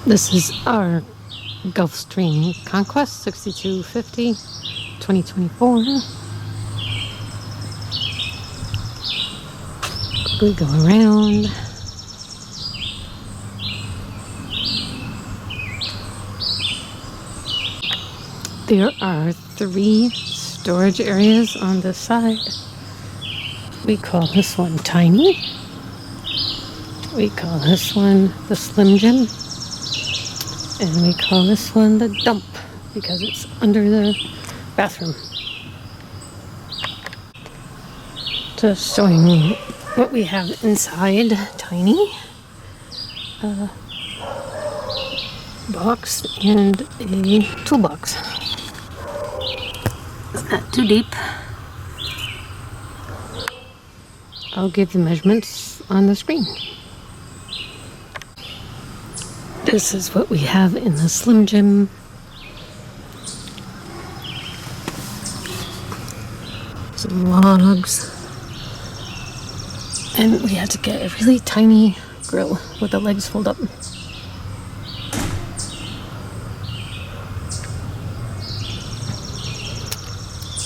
This is our Gulf Stream Conquest 6250 2024. We go around. There are 3 storage areas on this side. We call this one Tiny. We call this one the Slim Jim. And we call this one the Dump because it's under the bathroom. Just showing what we have inside Tiny. A box and a toolbox. It's not too deep. I'll give the measurements on the screen. This is what we have in the Slim Jim. Some logs. And we had to get a really tiny grill with the legs fold up.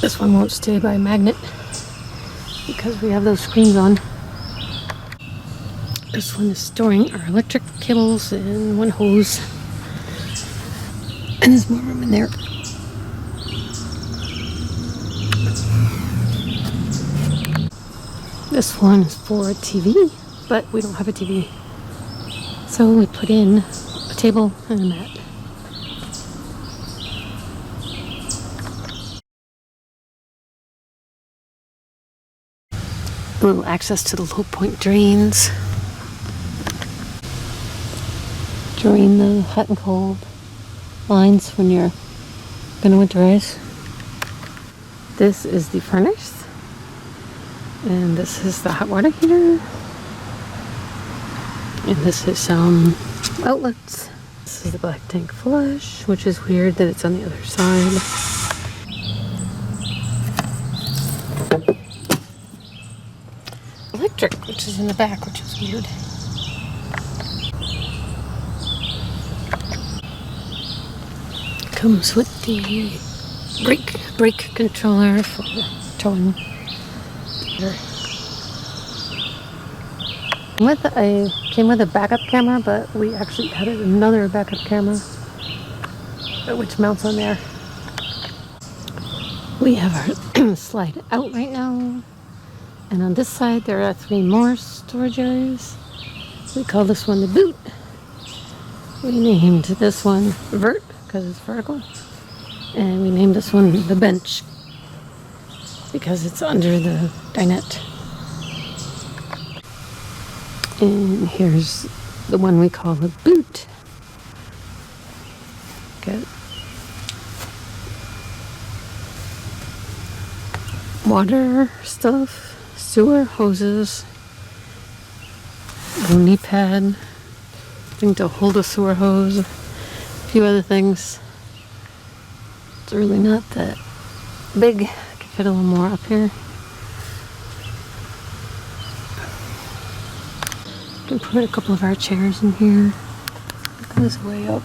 This one won't stay by magnet because we have those screens on. This one is storing our electric cables in one hose. And there's more room in there. This one is for a TV, but we don't have a TV. So we put in a table and a mat. A little access to the low point drains. Drain the hot and cold lines when you're going to winterize. This is the furnace. And this is the hot water heater. And this is some outlets. This is the black tank flush, which is weird that it's on the other side. Electric, which is in the back, which is weird. Comes with the brake controller for towing. Came with a backup camera, but we actually added another backup camera, which mounts on there. We have our slide out right now, and on this side there are 3 more storage areas. We call this one the boot. We named this one Vert because it's vertical, and we named this one the bench because it's under the dinette. And here's the one we call the boot. Got water stuff, sewer hoses, a knee pad, thing to hold a sewer hose, a few other things. It's really not that big. I can fit a little more up here. We can put a couple of our chairs in here. It goes way up.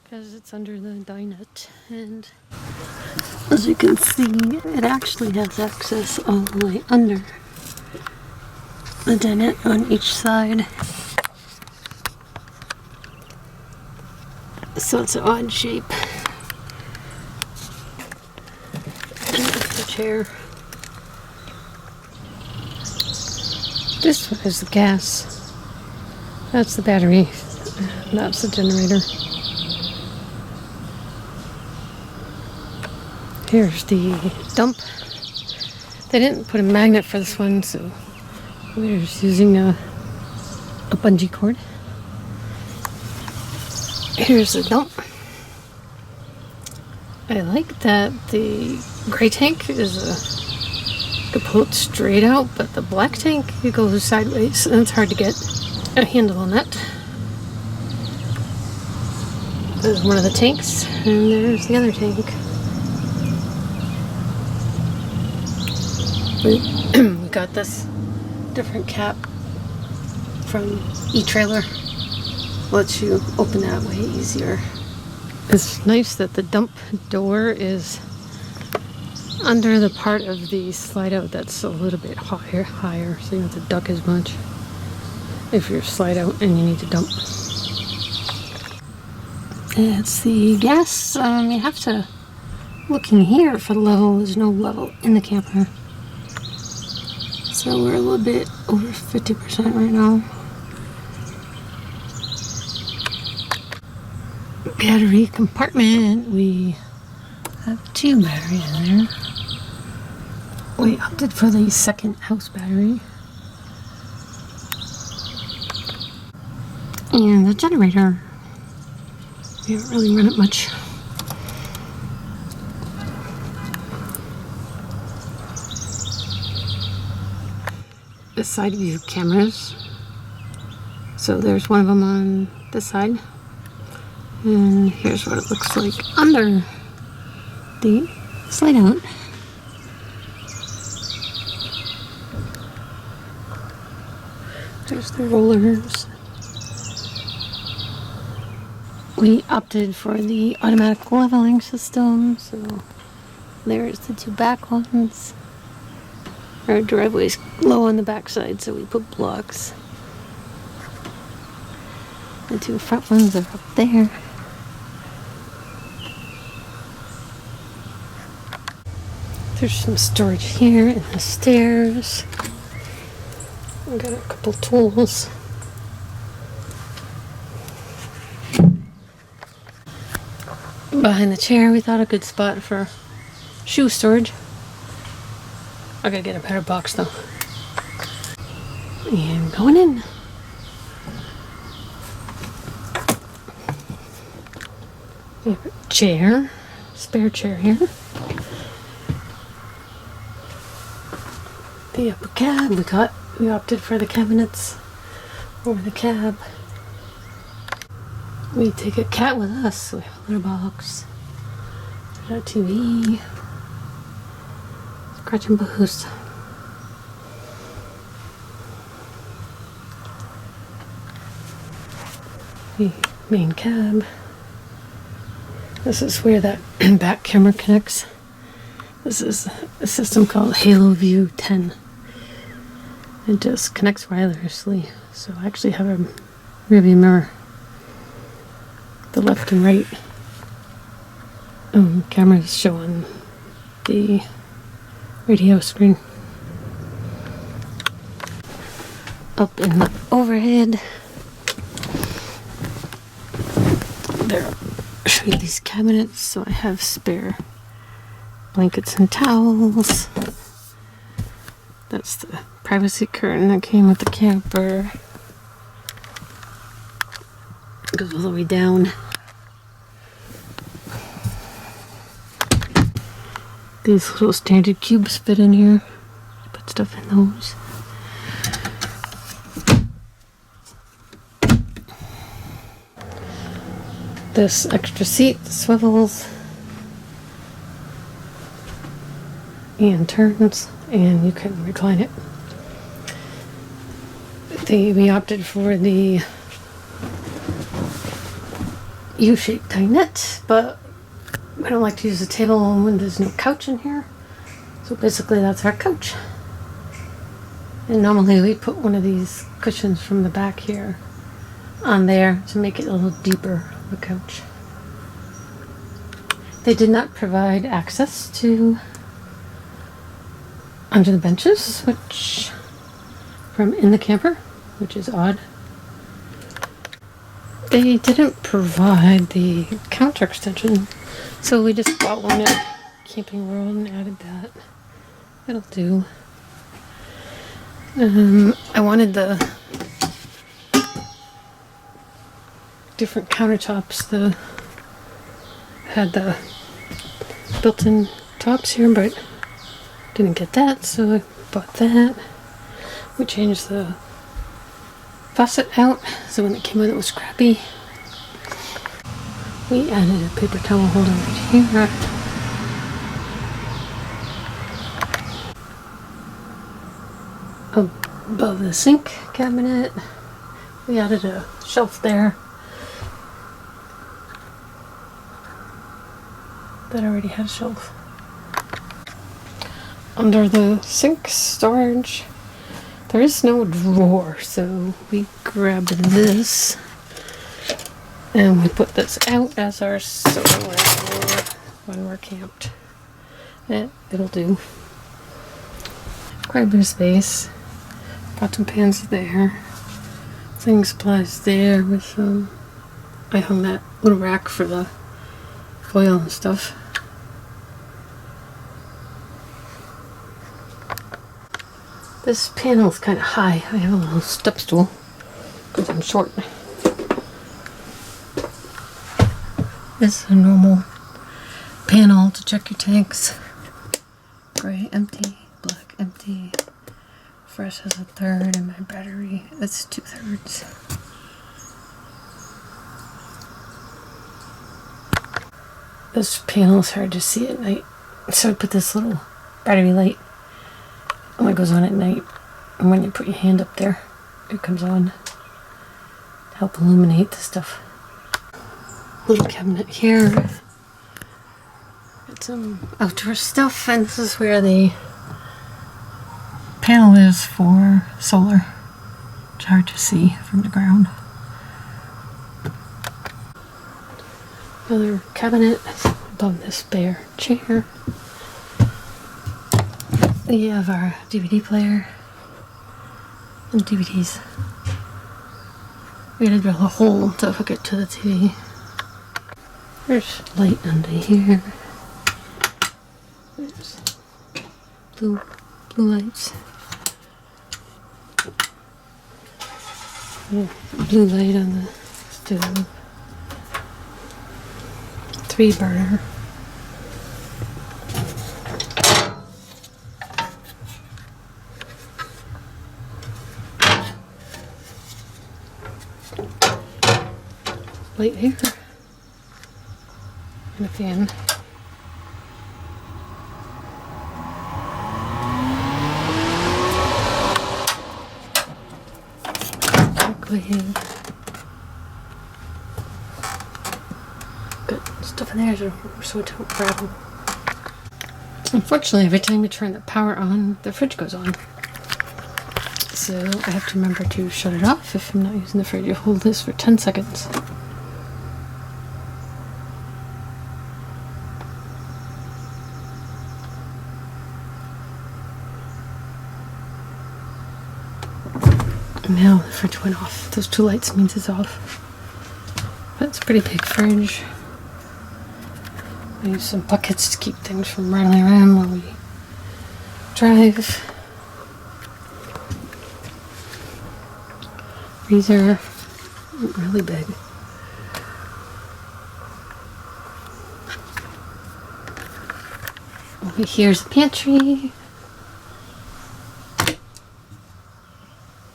Because it's under the dinette, and as you can see, it actually has access all the way under the dinette on each side. So it's an odd shape. And that's the chair. This one is the gas. That's the battery. That's the generator. Here's the dump. They didn't put a magnet for this one, so we're just using a bungee cord. Here's the dump. I like that the gray tank is you can pull it straight out, but the black tank, it goes sideways, and it's hard to get a handle on that. There's one of the tanks, and there's the other tank. We we got this different cap from e-trailer. Lets you open that way easier. It's nice that the dump door is under the part of the slide out that's a little bit higher, so you don't have to duck as much if you're slide out and you need to dump. It's the gas. You have to look in here for the level. There's no level in the camper. So we're a little bit over 50% right now. Battery compartment. We have 2 batteries in there. We opted for the second house battery. And the generator. We haven't really run it much. The side view cameras. So there's one of them on this side. And here's what it looks like under the slide out. There's the rollers. We opted for the automatic leveling system, so there's the 2 back ones. Our driveway's low on the back side, so we put blocks. The 2 front ones are up there. There's some storage here in the stairs. We got a couple tools. Behind the chair, we thought a good spot for shoe storage. I gotta get a better box though. And going in. We have a chair, spare chair here. The upper cab we opted for the cabinets over the cab. We take a cat with us, so we have a litter box. There's our TV. Scratch and boost. The main cab. This is where that back camera connects. This is a system called Halo View 10. It just connects wirelessly. So I actually have a rearview mirror. The left and right cameras showing the radio screen. Up in the overhead, there, I'll show you these cabinets. So I have spare blankets and towels. That's the privacy curtain that came with the camper. Goes all the way down. These little standard cubes fit in here. Put stuff in those. This extra seat swivels and turns, and you can recline it. We opted for the U-shaped dinette, but I don't like to use the table when there's no couch in here. So basically that's our couch. And normally we put one of these cushions from the back here on there to make it a little deeper of a couch. They did not provide access to under the benches, which from in the camper, which is odd. They didn't provide the counter extension, so we just bought one at Camping World and added that. It'll do. I wanted the different countertops. Had the built-in tops here, but didn't get that, so I bought that. We changed the faucet out, so when it came out it was crappy. We added a paper towel holder right here. above the sink cabinet. We added a shelf there that already had a shelf. Under the sink storage, there is no drawer, so we grabbed this and we put this out as our silverware drawer when we're camped. It'll do. Quite a bit of space. Got some pans there. Cleaning supplies there with some. I hung that little rack for the foil and stuff. This panel is kind of high. I have a little step stool because I'm short. This is a normal panel to check your tanks. Gray empty, black empty. Fresh has a third, and my battery that's 2/3. This panel is hard to see at night, so I put this little battery light. Only goes on at night, and when you put your hand up there, it comes on to help illuminate the stuff. Little cabinet here. Got some outdoor stuff, and this is where the panel is for solar. It's hard to see from the ground. Another cabinet above this bare chair. We have our DVD player and DVDs. We had to drill a hole to hook it to the TV. There's light under here. There's blue lights. Blue light on the stove. 3 burner. Light here. And a fan. Microwave. Good stuff in there so don't grab them. Unfortunately, every time you turn the power on, the fridge goes on. So I have to remember to shut it off if I'm not using the fridge. You hold this for 10 seconds. Now the fridge went off. Those 2 lights means it's off. But it's a pretty big fridge. I use some buckets to keep things from rattling around while we drive. Freezer, really big. Over here's the pantry.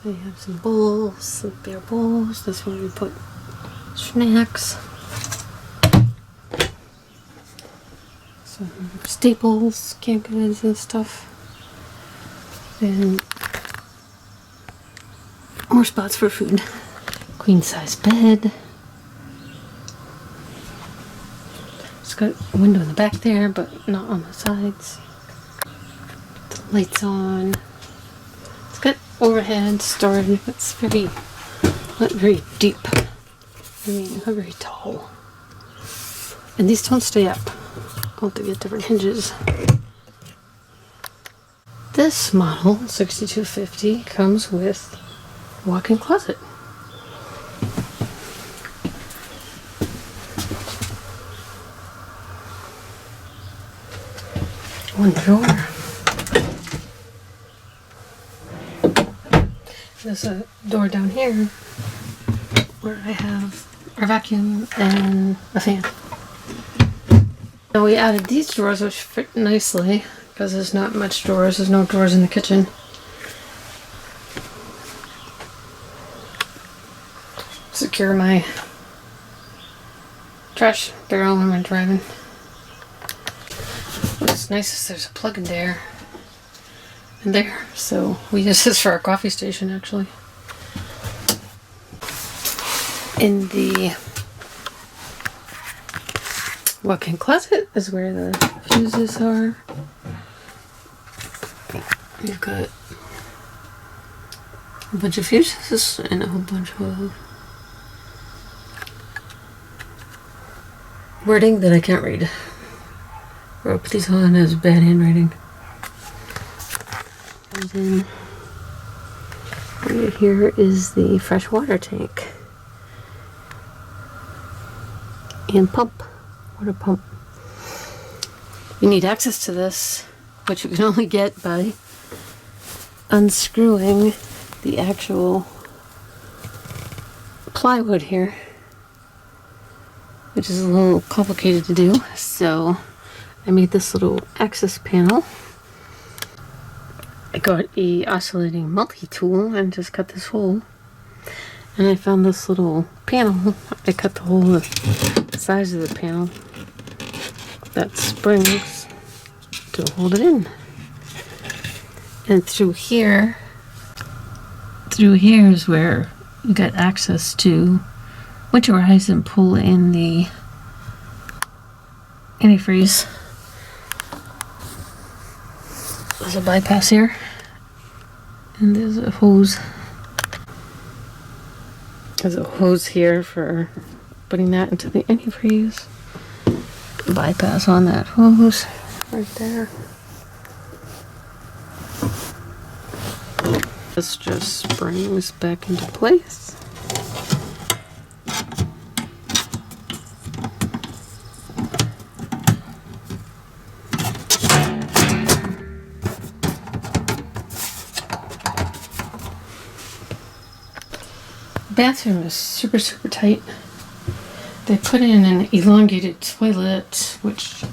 We have some bowls, some bare bowls. This one we put snacks. Some staples, canned goods and stuff. And more spots for food. Queen size bed. It's got a window in the back there, but not on the sides. The lights on. It's got overhead storage. It's not very deep. I mean, not very tall. And these don't stay up. I'll have to get different hinges. This model, 6250, comes with a walk-in closet. One drawer. There's a door down here where I have our vacuum and a fan. Now we added these drawers which fit nicely because there's not much drawers. There's no drawers in the kitchen. Secure my trash barrel when I'm driving. What's nice is there's a plug in there in there. So we use this for our coffee station actually. In the walk-in closet is where the fuses are. We've got a bunch of fuses and a whole bunch of wording that I can't read. Wrote these on as bad handwriting. And then right here is the fresh water tank and pump, water pump. You need access to this, which you can only get by unscrewing the actual plywood here, which is a little complicated to do. So I made this little access panel. I got a oscillating multi-tool and just cut this hole. And I found this little panel. I cut the hole the size of the panel that springs to hold it in. And through here is where you get access to winterize and pull in the antifreeze. There's a bypass here, and there's a hose. There's a hose here for putting that into the antifreeze. Bypass on that hose right there. This just springs back into place. Bathroom is super tight. They put in an elongated toilet, which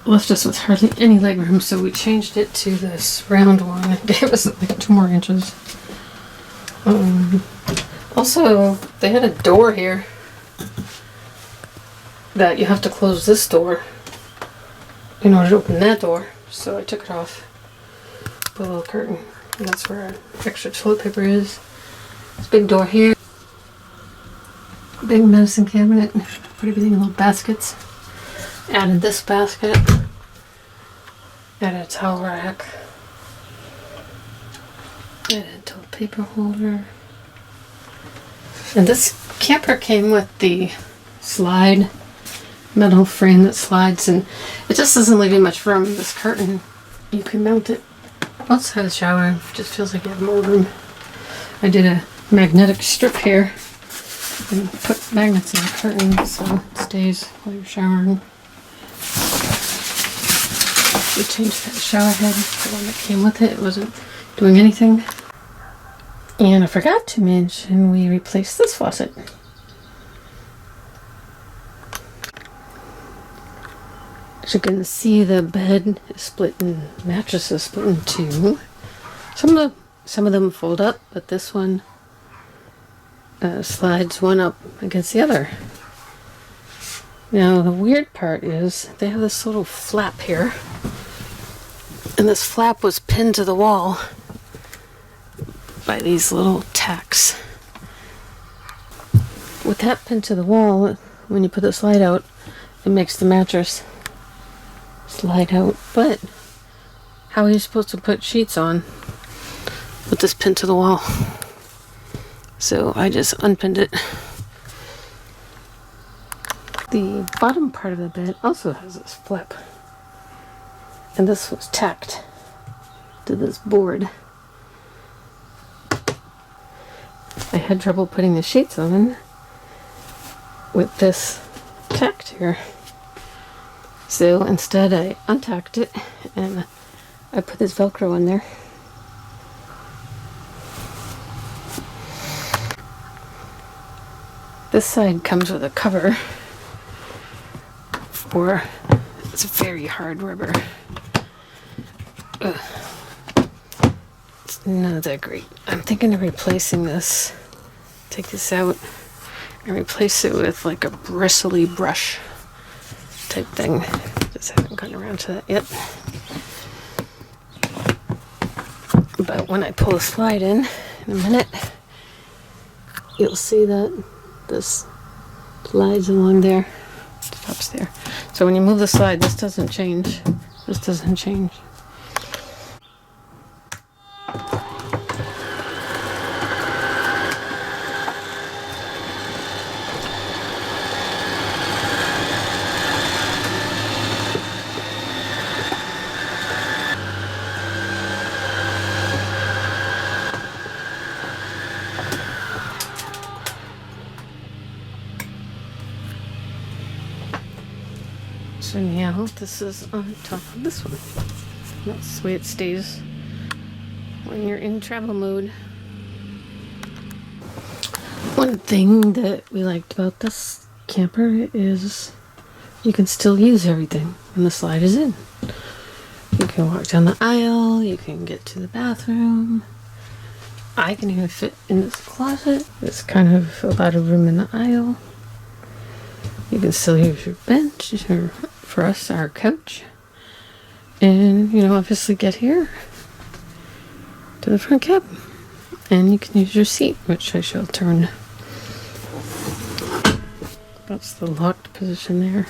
left us with hardly any leg room, so we changed it to this round one. It gave us like 2 more inches. Also, they had a door here that you have to close this door in order to open that door, so I took it off. Put a little curtain, and that's where our extra toilet paper is. This big door here. Big medicine cabinet. Put everything in little baskets. Added this basket. Added a towel rack. Added a toilet paper holder. And this camper came with the slide metal frame that slides, and it just doesn't leave you much room. This curtain, you can mount it outside the shower. It just feels like you have more room. I did a magnetic strip here and put magnets in the curtain so it stays while you're showering. We changed that shower head. The one that came with it wasn't doing anything. And I forgot to mention we replaced this faucet. As you can see, the bed is split in, mattress is split in 2. Some of them fold up, but this one slides one up against the other. Now the weird part is they have this little flap here, and this flap was pinned to the wall by these little tacks. With that pinned to the wall, when you put the slide out, it makes the mattress slide out. But how are you supposed to put sheets on with this pinned to the wall? So I just unpinned it. The bottom part of the bed also has this flap, and this was tacked to this board. I had trouble putting the sheets on with this tacked here, so instead I untacked it and I put this Velcro in there. This side comes with a cover, or it's very hard rubber. Ugh. It's not that great. I'm thinking of replacing this. Take this out and replace it with like a bristly brush type thing. Just haven't gotten around to that yet. But when I pull the slide in a minute, you'll see that this slides along there, stops there. So when you move the slide, this doesn't change. This doesn't change. So now this is on top of this one. That's the way it stays when you're in travel mode. One thing that we liked about this camper is you can still use everything when the slide is in. You can walk down the aisle, you can get to the bathroom. I can even fit in this closet. There's kind of a lot of room in the aisle. You can still use your bench, or for us, our couch. And, you know, obviously get here to the front cab. And you can use your seat, which I shall turn. That's the locked position there.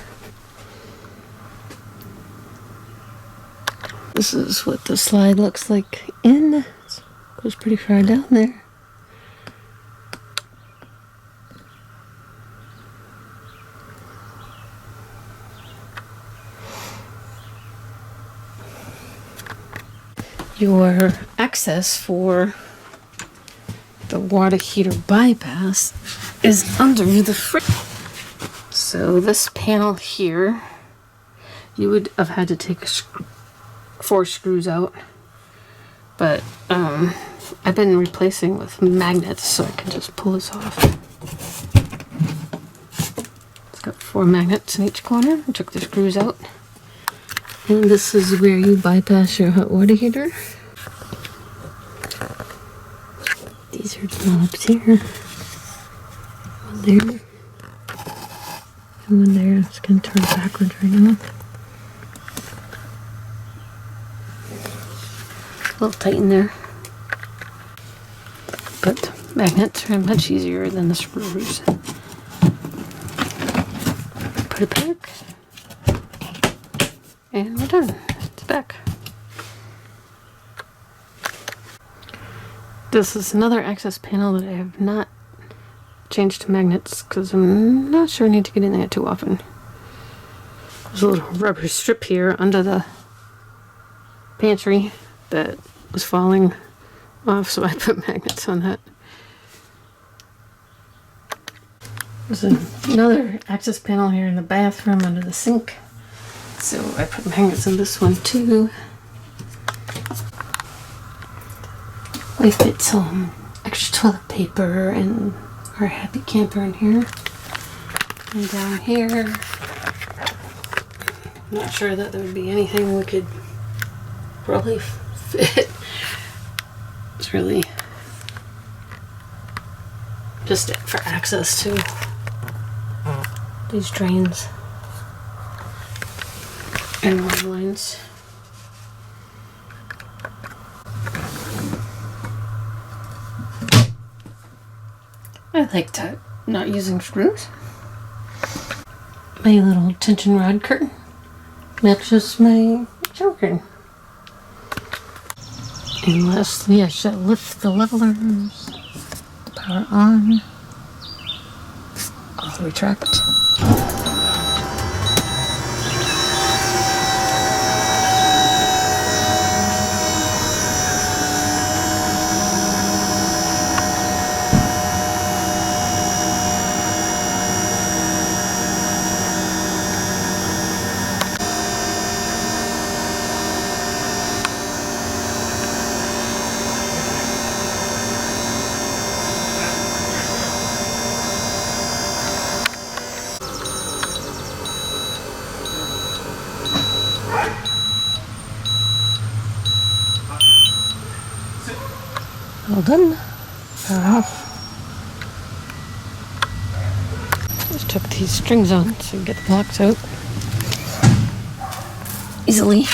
This is what the slide looks like in. It goes pretty far down there. Your access for the water heater bypass is under the fridge. So this panel here, you would have had to take 4 screws out, but I've been replacing with magnets, so I can just pull this off. It's got 4 magnets in each corner. I took the screws out. And this is where you bypass your hot water heater. These are the knobs here. One there. And one there. It's going to turn backwards right now. A little tight in there. But magnets are much easier than the screws. Put it back. And we're done. It's back. This is another access panel that I have not changed to magnets because I'm not sure I need to get in there too often. There's a little rubber strip here under the pantry that was falling off, so I put magnets on that. There's another access panel here in the bathroom under the sink. So I put magnets in this one too. We fit some extra toilet paper and our happy camper in here. And down here, I'm not sure that there would be anything we could probably fit. It's really just for access to these drains and line lines. I like that, not using screws. My little tension rod curtain matches my shower curtain. And lastly, I shall lift the levelers, power on, auto retract. All done. Power off. Just took these strings on so you can get the blocks out easily.